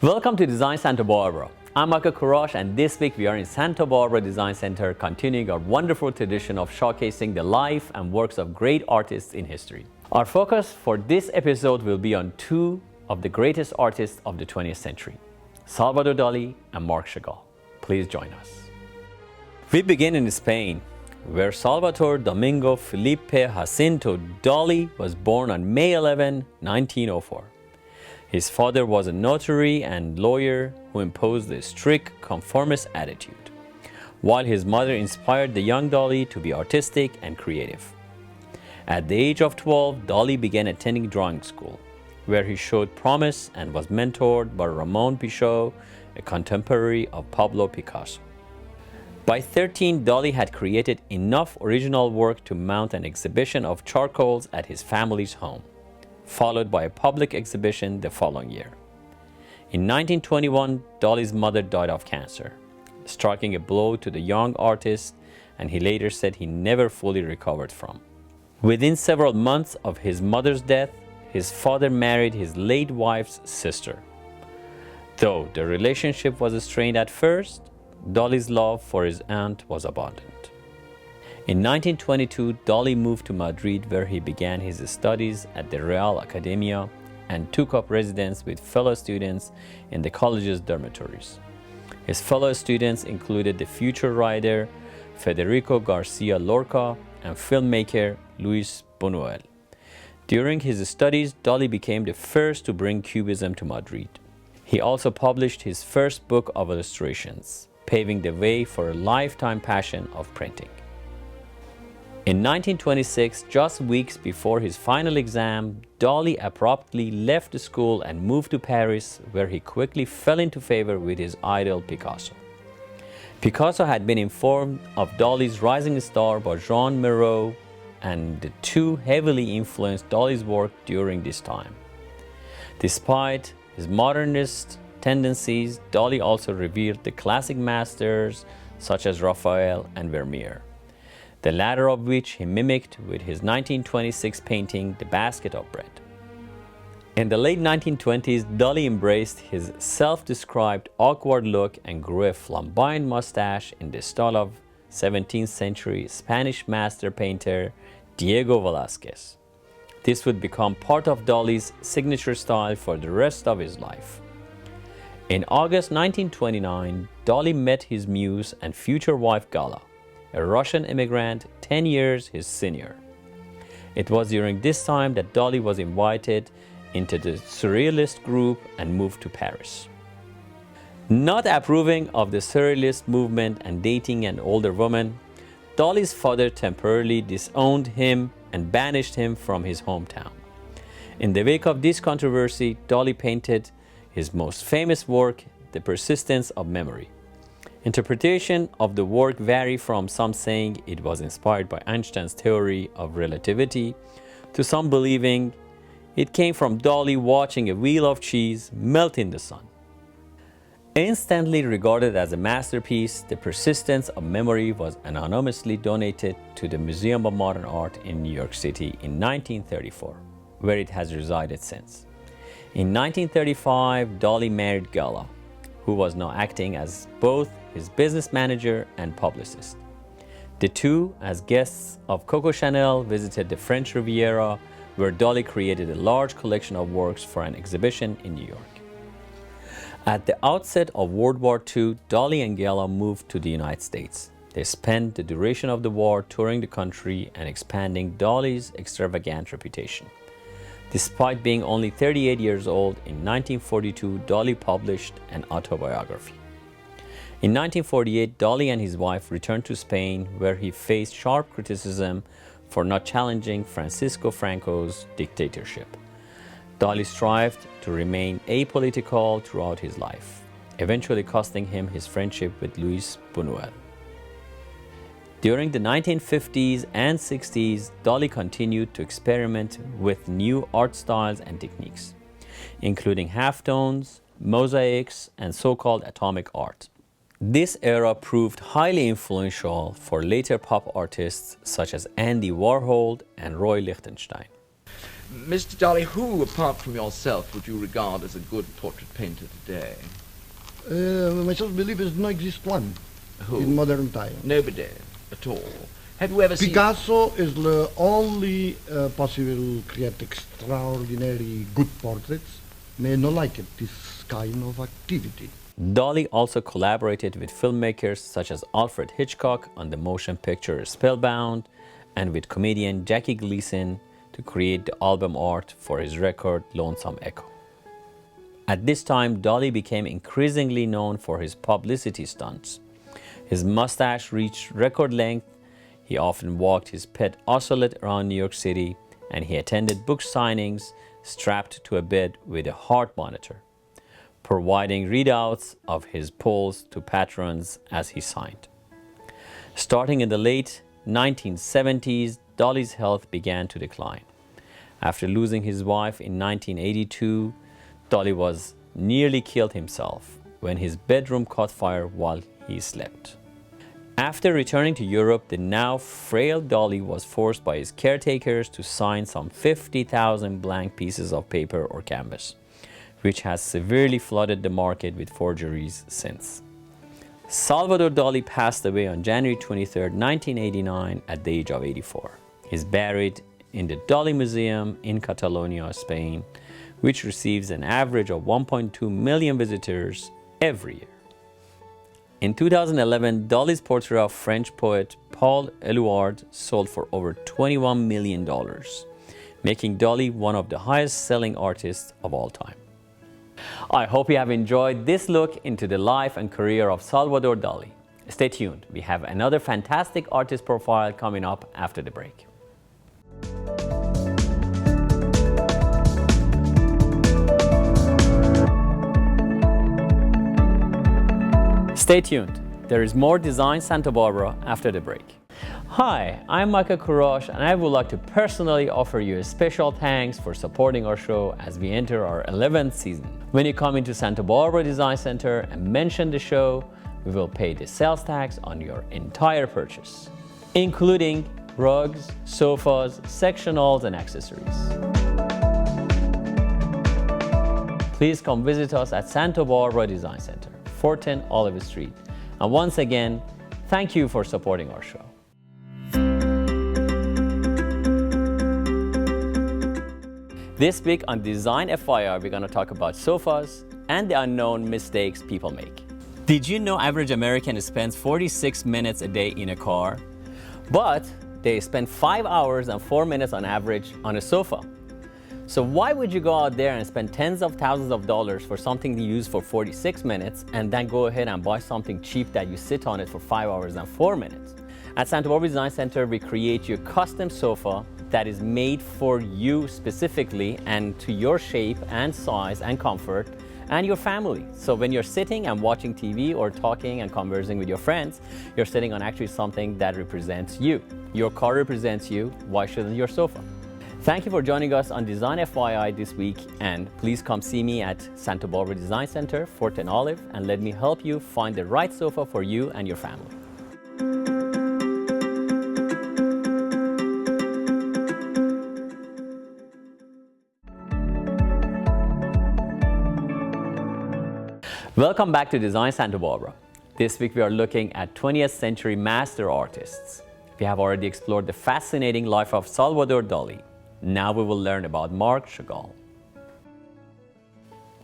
Welcome to Design Santa Barbara. I'm Michael Kurash, and this week we are in Santa Barbara Design Center, continuing our wonderful tradition of showcasing the life and works of great artists in history. Our focus for this episode will be on two of the greatest artists of the 20th century, Salvador Dali and Marc Chagall. Please join us. We begin in Spain, where Salvador Domingo Felipe Jacinto Dali was born on May 11, 1904. His father was a notary and lawyer who imposed a strict conformist attitude, while his mother inspired the young Dali to be artistic and creative. At the age of 12, Dali began attending drawing school, where he showed promise and was mentored by Ramon Pichot, a contemporary of Pablo Picasso. By 13, Dali had created enough original work to mount an exhibition of charcoals at his family's home, followed by a public exhibition the following year. In 1921, Dali's mother died of cancer, striking a blow to the young artist, and he later said he never fully recovered from. Within several months of his mother's death, his father married his late wife's sister. Though the relationship was strained at first, Dali's love for his aunt was abundant. In 1922, Dali moved to Madrid, where he began his studies at the Real Academia and took up residence with fellow students in the college's dormitories. His fellow students included the future writer Federico Garcia Lorca and filmmaker Luis Buñuel. During his studies, Dali became the first to bring Cubism to Madrid. He also published his first book of illustrations, paving the way for a lifetime passion of printing. In 1926, just weeks before his final exam, Dali abruptly left the school and moved to Paris, where he quickly fell into favor with his idol Picasso. Picasso had been informed of Dali's rising star by Jean Moreau, and the two heavily influenced Dali's work during this time. Despite his modernist tendencies, Dali also revered the classic masters such as Raphael and Vermeer, the latter of which he mimicked with his 1926 painting, The Basket of Bread. In the late 1920s, Dali embraced his self-described awkward look and grew a flamboyant mustache in the style of 17th century Spanish master painter Diego Velázquez. This would become part of Dali's signature style for the rest of his life. In August 1929, Dali met his muse and future wife Gala, a Russian immigrant 10 years his senior. It was during this time that Dali was invited into the Surrealist group and moved to Paris. Not approving of the Surrealist movement and dating an older woman, Dali's father temporarily disowned him and banished him from his hometown. In the wake of this controversy, Dali painted his most famous work, The Persistence of Memory. Interpretation of the work vary from some saying it was inspired by Einstein's theory of relativity to some believing it came from Dali watching a wheel of cheese melt in the sun. Instantly regarded as a masterpiece, The Persistence of Memory was anonymously donated to the Museum of Modern Art in New York City in 1934, where it has resided since. In 1935, Dali married Gala, who was now acting as both his business manager and publicist. The two, as guests of Coco Chanel, visited the French Riviera, where Dali created a large collection of works for an exhibition in New York. At the outset of World War II, Dali and Gala moved to the United States. They spent the duration of the war touring the country and expanding Dali's extravagant reputation. Despite being only 38 years old, in 1942, Dali published an autobiography. In 1948, Dali and his wife returned to Spain, where he faced sharp criticism for not challenging Francisco Franco's dictatorship. Dali strived to remain apolitical throughout his life, eventually costing him his friendship with Luis Buñuel. During the 1950s and 60s, Dali continued to experiment with new art styles and techniques, including halftones, mosaics, and so-called atomic art. This era proved highly influential for later pop artists such as Andy Warhol and Roy Lichtenstein. Mr. Dali, who, apart from yourself, would you regard as a good portrait painter today? Myself believe there no exist one Who? in modern time. Nobody at all. Have you ever Picasso is the only possible create extraordinary good portraits. May not like it, this kind of activity. Dali also collaborated with filmmakers such as Alfred Hitchcock on the motion picture Spellbound and with comedian Jackie Gleason to create the album art for his record Lonesome Echo. At this time, Dali became increasingly known for his publicity stunts. His mustache reached record length, he often walked his pet ocelot around New York City, and he attended book signings strapped to a bed with a heart monitor, providing readouts of his polls to patrons as he signed. Starting in the late 1970s, Dali's health began to decline. After losing his wife in 1982, Dali was nearly killed himself when his bedroom caught fire while he slept. After returning to Europe, the now frail Dali was forced by his caretakers to sign some 50,000 blank pieces of paper or canvas, which has severely flooded the market with forgeries since. Salvador Dali passed away on January 23, 1989 at the age of 84. He's buried in the Dali Museum in Catalonia, Spain, which receives an average of 1.2 million visitors every year. In 2011, Dali's portrait of French poet Paul Éluard sold for over $21 million, making Dali one of the highest-selling artists of all time. I hope you have enjoyed this look into the life and career of Salvador Dali. Stay tuned, we have another fantastic artist profile coming up after the break. Stay tuned, there is more Design Santa Barbara after the break. Hi, I'm Michael Kourosh, and I would like to personally offer you a special thanks for supporting our show as we enter our 11th season. When you come into Santa Barbara Design Center and mention the show, we will pay the sales tax on your entire purchase, including rugs, sofas, sectionals, and accessories. Please come visit us at Santa Barbara Design Center, 410 Olive Street. And once again, thank you for supporting our show. This week on Design FYI, we're going to talk about sofas and the unknown mistakes people make. Did you know average American spends 46 minutes a day in a car? But they spend 5 hours and 4 minutes on average on a sofa. So why would you go out there and spend tens of thousands of dollars for something you use for 46 minutes and then go ahead and buy something cheap that you sit on it for 5 hours and 4 minutes? At Santa Barbara Design Center, we create you a custom sofa that is made for you specifically and to your shape and size and comfort and your family. So when you're sitting and watching TV or talking and conversing with your friends, you're sitting on actually something that represents you. Your car represents you, why shouldn't your sofa? Thank you for joining us on Design FYI this week, and please come see me at Santa Barbara Design Center, 410 Olive, and let me help you find the right sofa for you and your family. Welcome back to Design Santa Barbara. This week we are looking at 20th century master artists. We have already explored the fascinating life of Salvador Dali. Now we will learn about Marc Chagall.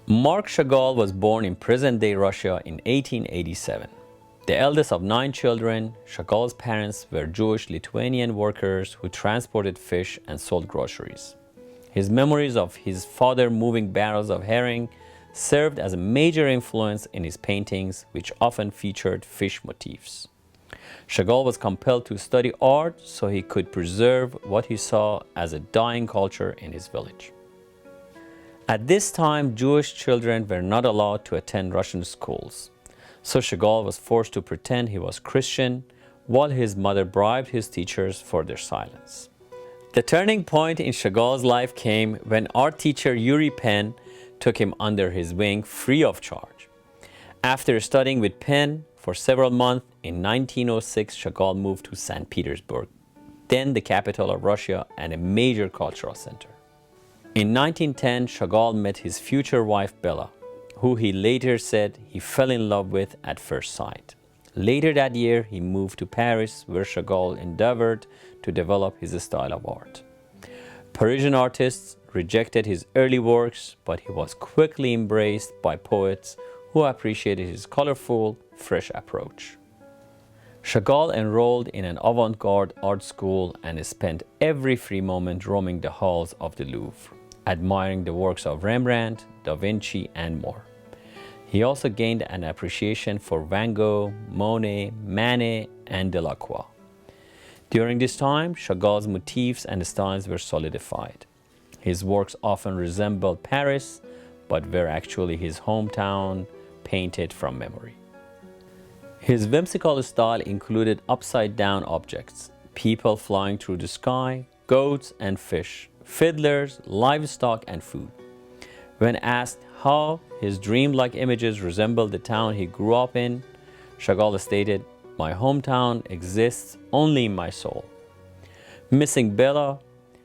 Marc Chagall was born in present-day Russia in 1887. The eldest of 9 children, Chagall's parents were Jewish Lithuanian workers who transported fish and sold groceries. His memories of his father moving barrels of herring served as a major influence in his paintings, which often featured fish motifs. Chagall was compelled to study art so he could preserve what he saw as a dying culture in his village. At this time, Jewish children were not allowed to attend Russian schools, so Chagall was forced to pretend he was Christian while his mother bribed his teachers for their silence. The turning point in Chagall's life came when art teacher Yuri Penn took him under his wing free of charge. After studying with Penn for several months, in 1906, Chagall moved to St. Petersburg, then the capital of Russia and a major cultural center. In 1910, Chagall met his future wife Bella, who he later said he fell in love with at first sight. Later that year, he moved to Paris, where Chagall endeavored to develop his style of art. Parisian artists rejected his early works, but he was quickly embraced by poets who appreciated his colorful, fresh approach. Chagall enrolled in an avant-garde art school and spent every free moment roaming the halls of the Louvre, admiring the works of Rembrandt, Da Vinci, and more. He also gained an appreciation for Van Gogh, Monet, Manet, and Delacroix. During this time, Chagall's motifs and styles were solidified. His works often resembled Paris, but were actually his hometown, painted from memory. His whimsical style included upside-down objects, people flying through the sky, goats and fish, fiddlers, livestock, and food. When asked how his dreamlike images resembled the town he grew up in, Chagall stated, "My hometown exists only in my soul." Missing Bella,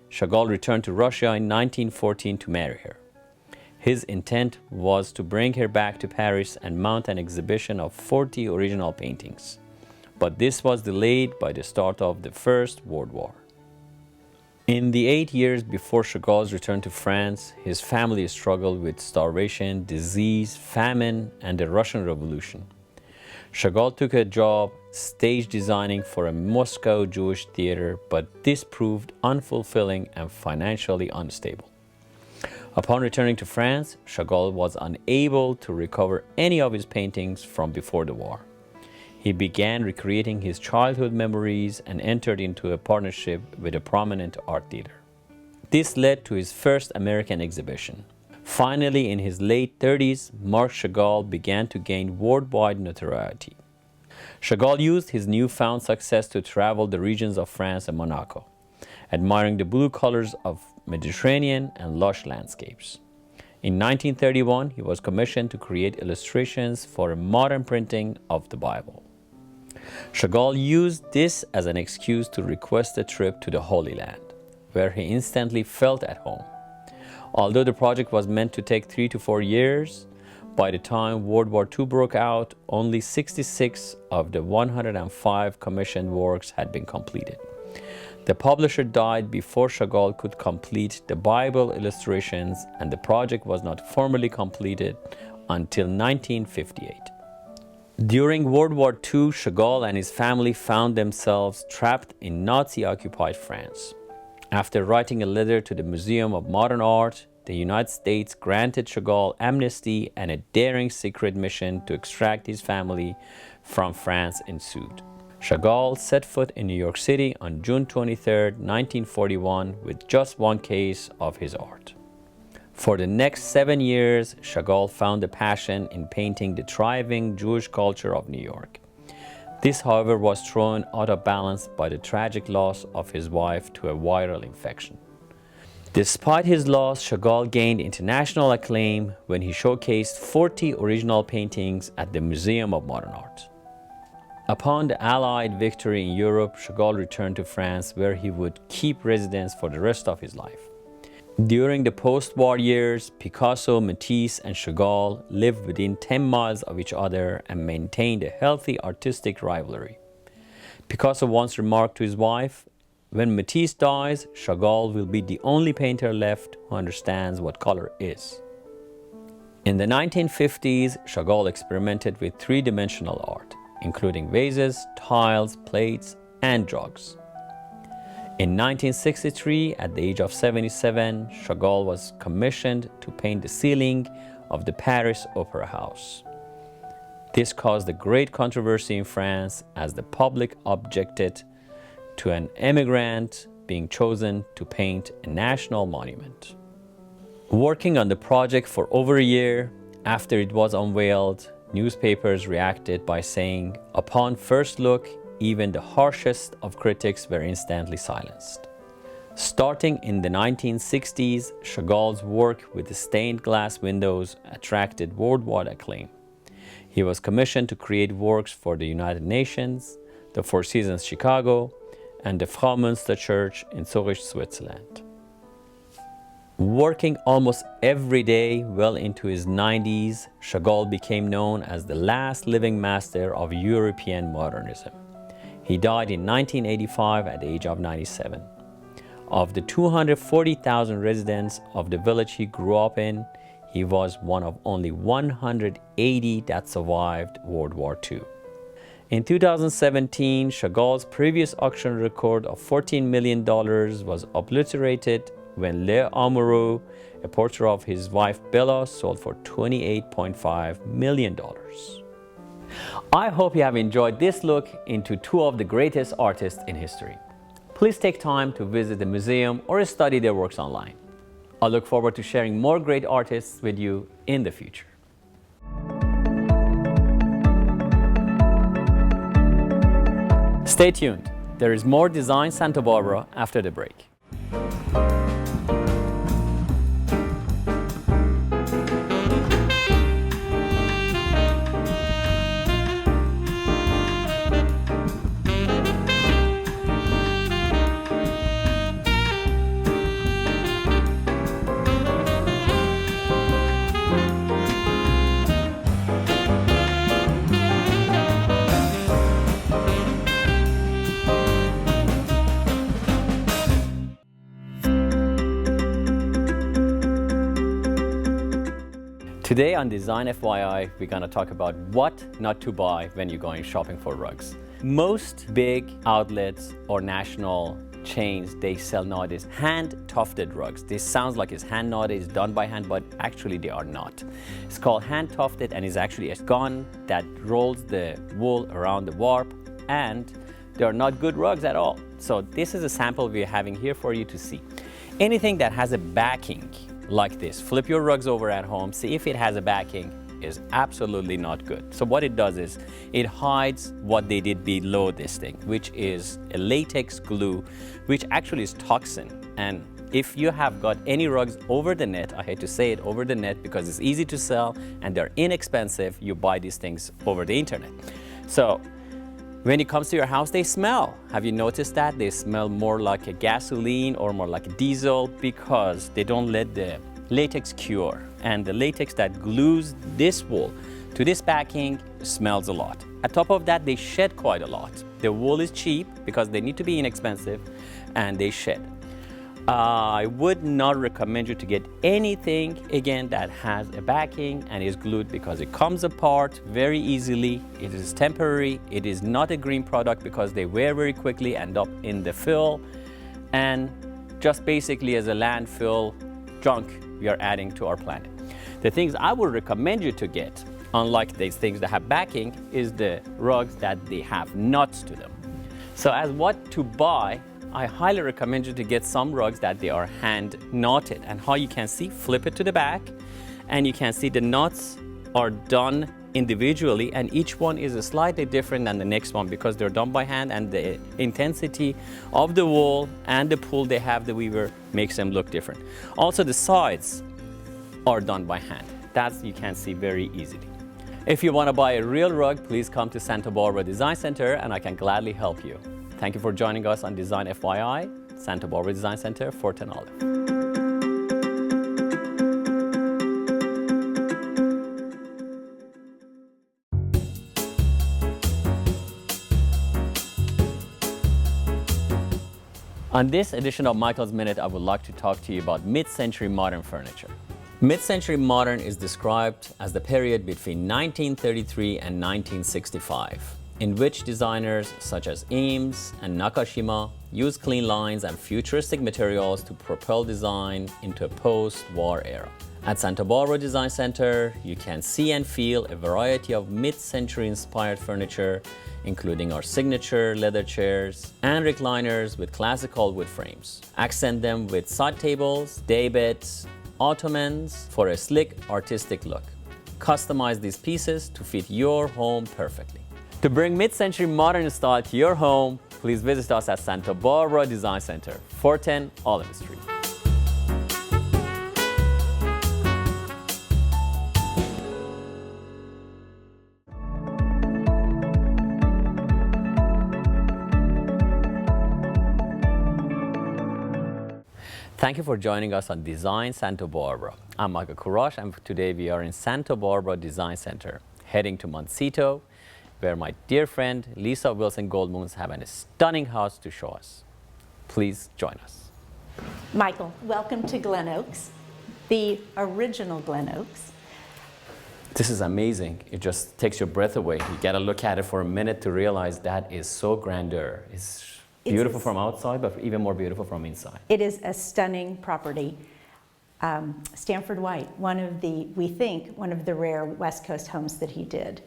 Chagall returned to Russia in 1914 to marry her. His intent was to bring her back to Paris and mount an exhibition of 40 original paintings. But this was delayed by the start of the First World War. In the 8 years before Chagall's return to France, his family struggled with starvation, disease, famine, and the Russian Revolution. Chagall took a job stage designing for a Moscow Jewish theater, but this proved unfulfilling and financially unstable. Upon returning to France, Chagall was unable to recover any of his paintings from before the war. He began recreating his childhood memories and entered into a partnership with a prominent art dealer. This led to his first American exhibition. Finally, in his late 30s, Marc Chagall began to gain worldwide notoriety. Chagall used his newfound success to travel the regions of France and Monaco, admiring the blue colors of Mediterranean and lush landscapes. In 1931, he was commissioned to create illustrations for a modern printing of the Bible. Chagall used this as an excuse to request a trip to the Holy Land, where he instantly felt at home. Although the project was meant to take 3 to 4 years, by the time World War II broke out, only 66 of the 105 commissioned works had been completed. The publisher died before Chagall could complete the Bible illustrations, and the project was not formally completed until 1958. During World War II, Chagall and his family found themselves trapped in Nazi-occupied France. After writing a letter to the Museum of Modern Art, the United States granted Chagall amnesty, and a daring secret mission to extract his family from France ensued. Chagall set foot in New York City on June 23, 1941, with just one case of his art. For the next 7 years, Chagall found a passion in painting the thriving Jewish culture of New York. This, however, was thrown out of balance by the tragic loss of his wife to a viral infection. Despite his loss, Chagall gained international acclaim when he showcased 40 original paintings at the Museum of Modern Art. Upon the Allied victory in Europe, Chagall returned to France, where he would keep residence for the rest of his life. During the post-war years, Picasso, Matisse, and Chagall lived within 10 miles of each other and maintained a healthy artistic rivalry. Picasso once remarked to his wife, "When Matisse dies, Chagall will be the only painter left who understands what color is." In the 1950s, Chagall experimented with three-dimensional art, including vases, tiles, plates, and jugs. In 1963, at the age of 77, Chagall was commissioned to paint the ceiling of the Paris Opera House. This caused a great controversy in France, as the public objected to an immigrant being chosen to paint a national monument. Working on the project for over a year, after it was unveiled, newspapers reacted by saying, "Upon first look, even the harshest of critics were instantly silenced." Starting in the 1960s, Chagall's work with the stained glass windows attracted worldwide acclaim. He was commissioned to create works for the United Nations, the Four Seasons Chicago, and the Frau Münster Church in Zurich, Switzerland. Working almost every day well into his 90s, Chagall became known as the last living master of European modernism. He died in 1985 at the age of 97. Of the 240,000 residents of the village he grew up in, he was one of only 180 that survived World War II. In 2017, Chagall's previous auction record of $14 million was obliterated when Le Amoureux, a portrait of his wife Bella, sold for $28.5 million. I hope you have enjoyed this look into two of the greatest artists in history. Please take time to visit the museum or study their works online. I look forward to sharing more great artists with you in the future. Stay tuned. There is more Design Santa Barbara after the break. Today on Design FYI, we're going to talk about what not to buy when you're going shopping for rugs. Most big outlets or national chains, they sell nowadays hand-tufted rugs. This sounds like it's hand knotted, it's done by hand, but actually they are not. It's called hand-tufted and is actually a gun that rolls the wool around the warp, and they are not good rugs at all. So this is a sample we're having here for you to see. Anything that has a backing like this, flip your rugs over at home, see if it has a backing, is absolutely not good. So what it does is it hides what they did below this thing, which is a latex glue, which actually is toxin. And if you have got any rugs over the net, I hate to say it, over the net, because it's easy to sell and they're inexpensive, you buy these things over the internet. So when it comes to your house, they smell. Have you noticed that? They smell more like a gasoline or more like a diesel because they don't let the latex cure. And the latex that glues this wool to this backing smells a lot. On top of that, they shed quite a lot. The wool is cheap because they need to be inexpensive and they shed. I would not recommend you to get anything, again, that has a backing and is glued because it comes apart very easily. It is temporary. It is not a green product because they wear very quickly, end up in the fill, and just basically as a landfill junk we are adding to our planet. The things I would recommend you to get, unlike these things that have backing, is the rugs that they have nuts to them. So as what to buy, I highly recommend you to get some rugs that they are hand knotted. And how you can see, flip it to the back and you can see the knots are done individually and each one is slightly different than the next one because they're done by hand, and the intensity of the wool and the pull they have, the weaver, makes them look different. Also the sides are done by hand. That you can see very easily. If you want to buy a real rug, please come to Santa Barbara Design Center and I can gladly help you. Thank you for joining us on Design FYI, Santa Barbara Design Center, Fort and Olive. On this edition of Michael's Minute, I would like to talk to you about mid-century modern furniture. Mid-century modern is described as the period between 1933 and 1965. In which designers such as Eames and Nakashima use clean lines and futuristic materials to propel design into a post-war era. At Santa Barbara Design Center, you can see and feel a variety of mid-century inspired furniture, including our signature leather chairs and recliners with classical wood frames. Accent them with side tables, daybeds, ottomans for a slick, artistic look. Customize these pieces to fit your home perfectly. To bring mid-century modern style to your home, please visit us at Santa Barbara Design Center, 410 Olive Street. Thank you for joining us on Design Santa Barbara. I'm Michael Kurash, and today we are in Santa Barbara Design Center, heading to Montecito, where my dear friend Lisa Wilson Goldmoons have a stunning house to show us. Please join us. Michael, welcome to Glen Oaks, the original Glen Oaks. This is amazing. It just takes your breath away. You gotta look at it for a minute to realize that is so grandeur. It's beautiful from outside, but even more beautiful from inside. It is a stunning property. Stanford White, we think, one of the rare West Coast homes that he did.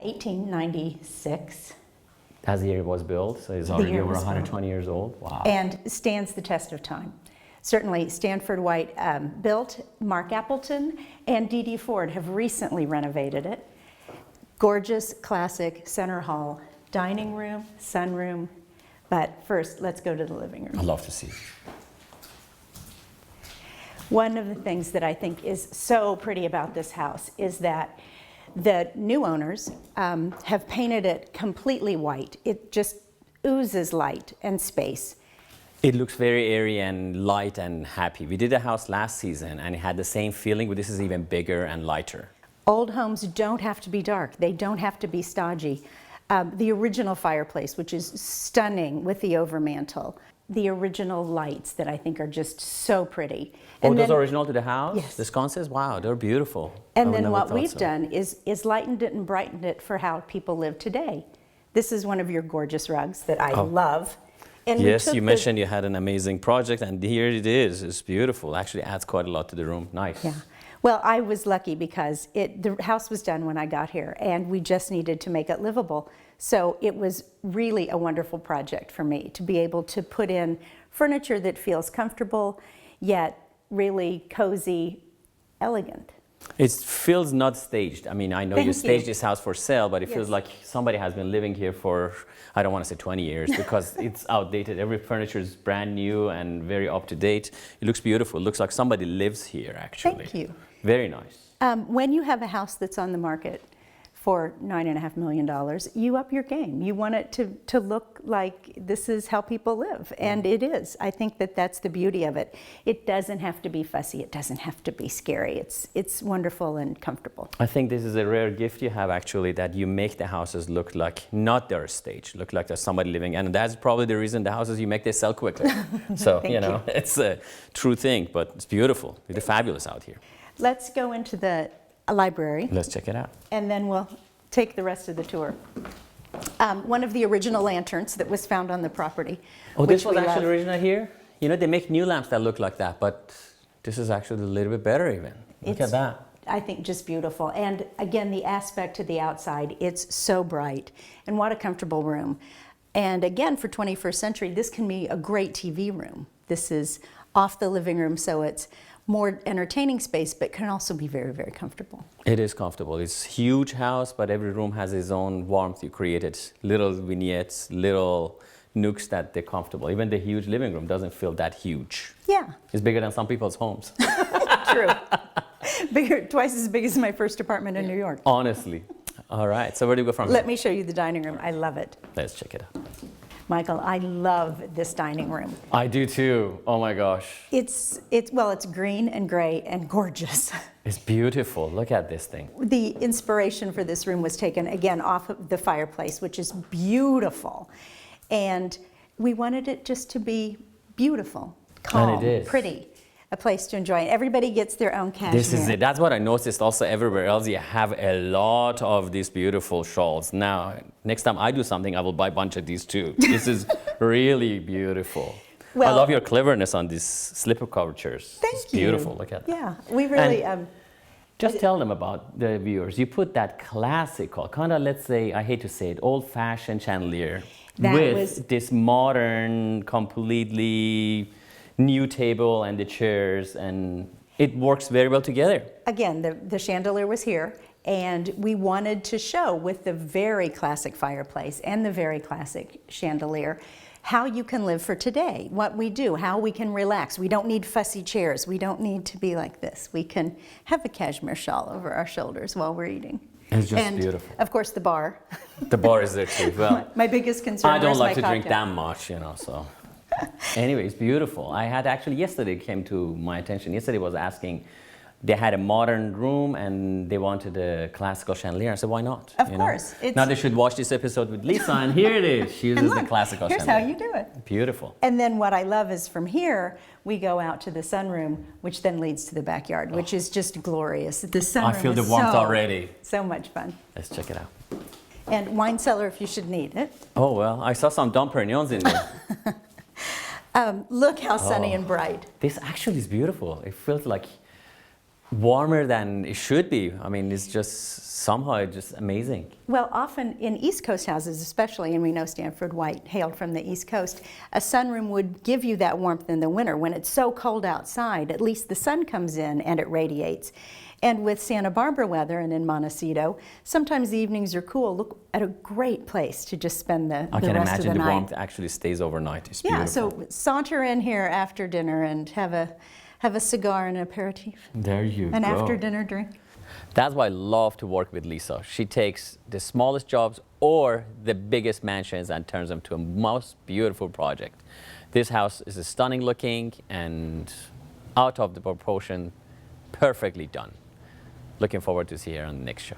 $1896. As the year it was built, so it's already over 120 years old. Wow. And stands the test of time. Certainly, Stanford White built, Mark Appleton and D.D. Ford have recently renovated it. Gorgeous, classic center hall, dining room, sunroom. But first, let's go to the living room. I'd love to see. One of the things that I think is so pretty about this house is that the new owners have painted it completely white. It just oozes light and space. It looks very airy and light and happy. We did a house last season and it had the same feeling, but this is even bigger and lighter. Old homes don't have to be dark. They don't have to be stodgy. The original fireplace, which is stunning with the overmantel. The original lights that I think are just so pretty. Oh, those are original to the house? Yes. The sconces? Wow, they're beautiful. And then what we've done is lightened it and brightened it for how people live today. This is one of your gorgeous rugs that I love. And yes, you mentioned you had an amazing project, and here it is. It's beautiful. Actually adds quite a lot to the room. Nice. Yeah. Well, I was lucky because the house was done when I got here, and we just needed to make it livable. So it was really a wonderful project for me to be able to put in furniture that feels comfortable, yet really cozy, elegant. It feels not staged. I mean, I know you staged this house for sale, but it feels like somebody has been living here for, I don't want to say 20 years, because it's outdated. Every furniture is brand new and very up to date. It looks beautiful. It looks like somebody lives here, actually. Thank you. Very nice. When you have a house that's on the market for $9.5 million, you up your game. You want it to look like this is how people live, and it is. I think that that's the beauty of it. It doesn't have to be fussy. It doesn't have to be scary. It's wonderful and comfortable. I think this is a rare gift you have, actually, that you make the houses look like not they're staged, look like there's somebody living, and that's probably the reason the houses you make, they sell quickly. So, you know, it's a true thing, but it's beautiful. It's fabulous out here. Let's go into the library. Let's check it out. And then we'll take the rest of the tour. One of the original lanterns that was found on the property. Oh, this was actually original here? You know, they make new lamps that look like that, but this is actually a little bit better even. Look at that. I think just beautiful. And again, the aspect to the outside, it's so bright. And what a comfortable room. And again, for 21st century, this can be a great TV room. This is off the living room, so it's more entertaining space, but can also be very, very comfortable. It is comfortable. It's a huge house, but every room has its own warmth. You created little vignettes, little nooks that they're comfortable. Even the huge living room doesn't feel that huge. Yeah. It's bigger than some people's homes. True. Bigger, twice as big as my first apartment in New York. Honestly. All right, so where do you go from Let here? me show you the dining room. I love it. Let's check it out. Michael, I love this dining room. I do too. Oh my gosh. It's green and gray and gorgeous. It's beautiful. Look at this thing. The inspiration for this room was taken, again, off of the fireplace, which is beautiful. And we wanted it just to be beautiful, calm, And it is. pretty, a place to enjoy. And everybody gets their own cashmere. This is it. That's what I noticed also everywhere else. You have a lot of these beautiful shawls. Now, next time I do something, I will buy a bunch of these too. This is really beautiful. Well, I love your cleverness on these slipper covertures. Thank It's you. beautiful. Look at that. Yeah, we really... Just tell them about the viewers. You put that classical, kind of, let's say, I hate to say it, old-fashioned chandelier with this modern, completely new table and the chairs, and it works very well together. Again, the chandelier was here, and we wanted to show with the very classic fireplace and the very classic chandelier how you can live for today, what we do, how we can relax. We don't need fussy chairs. We don't need to be like this. We can have a cashmere shawl over our shoulders while we're eating. It's just And beautiful. of course, the bar. The bar is there too. Well, My biggest concern. I don't where's like my to drink cocktail? that much, you know, so. Anyway, it's beautiful. I had actually, yesterday came to my attention. Yesterday was asking, they had a modern room and they wanted a classical chandelier. I said, why not? Of You know? course. Now they should watch this episode with Lisa, and here it is. She uses And the look, classical here's chandelier. how you do it. Beautiful. And then what I love is from here, we go out to the sunroom, which then leads to the backyard, which is just glorious. The sunroom I feel the is warmth so, already. So much fun. Let's check it out. And wine cellar if you should need it. Oh, well, I saw some Dom Perignons in there. Look how sunny Oh. and bright. This actually is beautiful. It feels like warmer than it should be. I mean, it's just somehow just amazing. Well, often in East Coast houses especially, and we know Stanford White hailed from the East Coast, a sunroom would give you that warmth in the winter. When it's so cold outside, at least the sun comes in and it radiates. And with Santa Barbara weather and in Montecito, sometimes the evenings are cool. Look at a great place to just spend the I can rest of the imagine the night. warmth actually stays overnight. It's Yeah, beautiful. so saunter in here after dinner and have a cigar and an aperitif, There you an go. after dinner drink. That's why I love to work with Lisa. She takes the smallest jobs or the biggest mansions and turns them to a most beautiful project. This house is stunning looking and out of the proportion, perfectly done. Looking forward to see her on the next show.